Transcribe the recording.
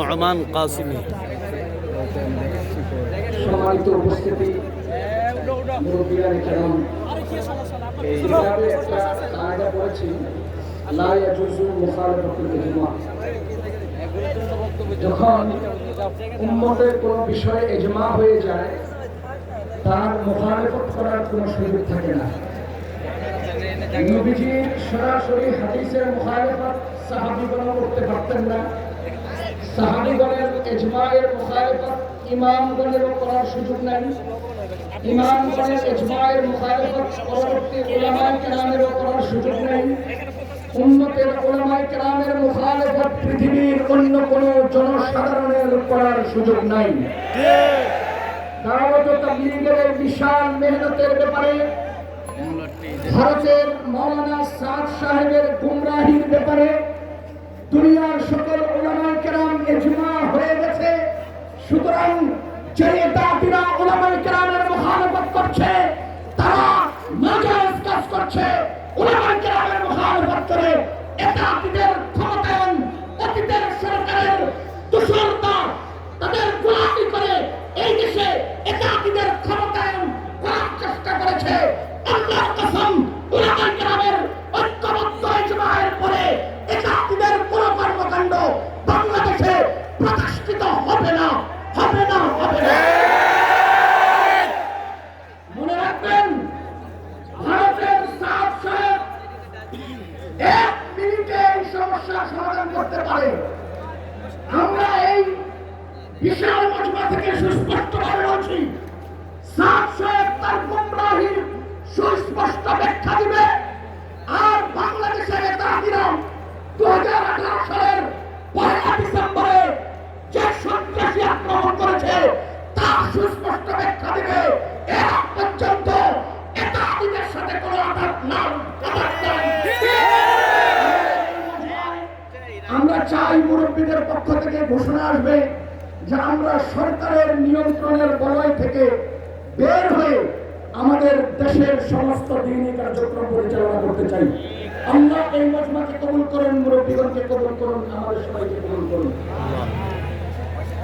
Numan Qasimi. সম্মানিত উপস্থিতি, মুরব্বিয়ান কেরাম, কিতাবে একটা কায়দা পড়েছি, লা ইয়াজুজু মুখালাফাতুল ইজমা। যখন উম্মতের কোন বিষয়ে ইজমা হয়ে যায়, তার মুখালাফত করার কোনো সুযোগ থাকে না। নবীজির সরাসরি হাদিসের মুখালাফত সাহাবীগণ করতে পারতেন না। সাহাবীগণের ইজমায়ের মুখালাফত ইমামগণেরও করার সুযোগ নেই। ইমামগণের ইজমায়ের মুখালাফত পরবর্তী উলামায়ে কেরামেরও করার সুযোগ নেই। উম্মতের উলামায়ে কেরামের মুখালাফত পৃথিবীর অন্য কোন জনসাধারণের করার সুযোগ নাই। দাওয়াত ও তাবলীগের বিশাল মেহনতের ব্যাপারে, ভারতের মাওলানা সাদ সাহেবের গুমরাহির ব্যাপারে দুনিয়ার সকল উলামায়ে কেরাম ইজমা হয়ে গেছে। সুতরাং যে দাতিরা উলামায়ে কেরামের মুখালাফত করছে, তারা নাজায়েজ কাজ করছে। উলামায়ে কেরামের মুখালাফত করে দাতিদের ক্ষমতায়ন, অতীতের সরকারের দোসরতা, তাদের গোলামি করে এই দেশে দাতিদের ক্ষমতায়ন করার চেষ্টা করেছে। আল্লাহর কসম, উলামায়ে কেরামের ঐক্যবদ্ধ ইজমায়ের পরে দাতিদের কোন কর্মকাণ্ড বাংলাদেশে প্রতিষ্ঠিত হবে না, হবে না, হবে না। মনে রাখবেন, ভারতের সাদ সাহেব এক মিনিটে এই সমস্যার সমাধান করতে পারে। আমরা এই বিশাল মজমা থেকে সুস্পষ্টভাবে বলছি, সাদ সাহেব তার গুমরাহির সুস্পষ্ট ব্যাখ্যা দিবে। আর বাংলাদেশের দাতিরা 2018 সালের 1 ডিসেম্বরে যে সন্ত্রাসী আক্রমণ করেছে, তার সুস্পষ্ট ব্যাখ্যা দিবে। এর পর্যন্ত দাতিদের সাথে কোনো আঘাত নাই। আমরা চাই মুরব্বীদের পক্ষ থেকে ঘোষণা আসবে যে আমরা সরকারের নিয়ন্ত্রণের বলয় থেকে বের হয়ে আমাদের দেশের সমস্ত দ্বীনি কার্যক্রম পরিচালনা করতে চাই। আমরা এই মজমাকে কবুল করুন, মুরব্বীগণকে কবুল করুন, আমাদের সবাইকে কবুল করুন।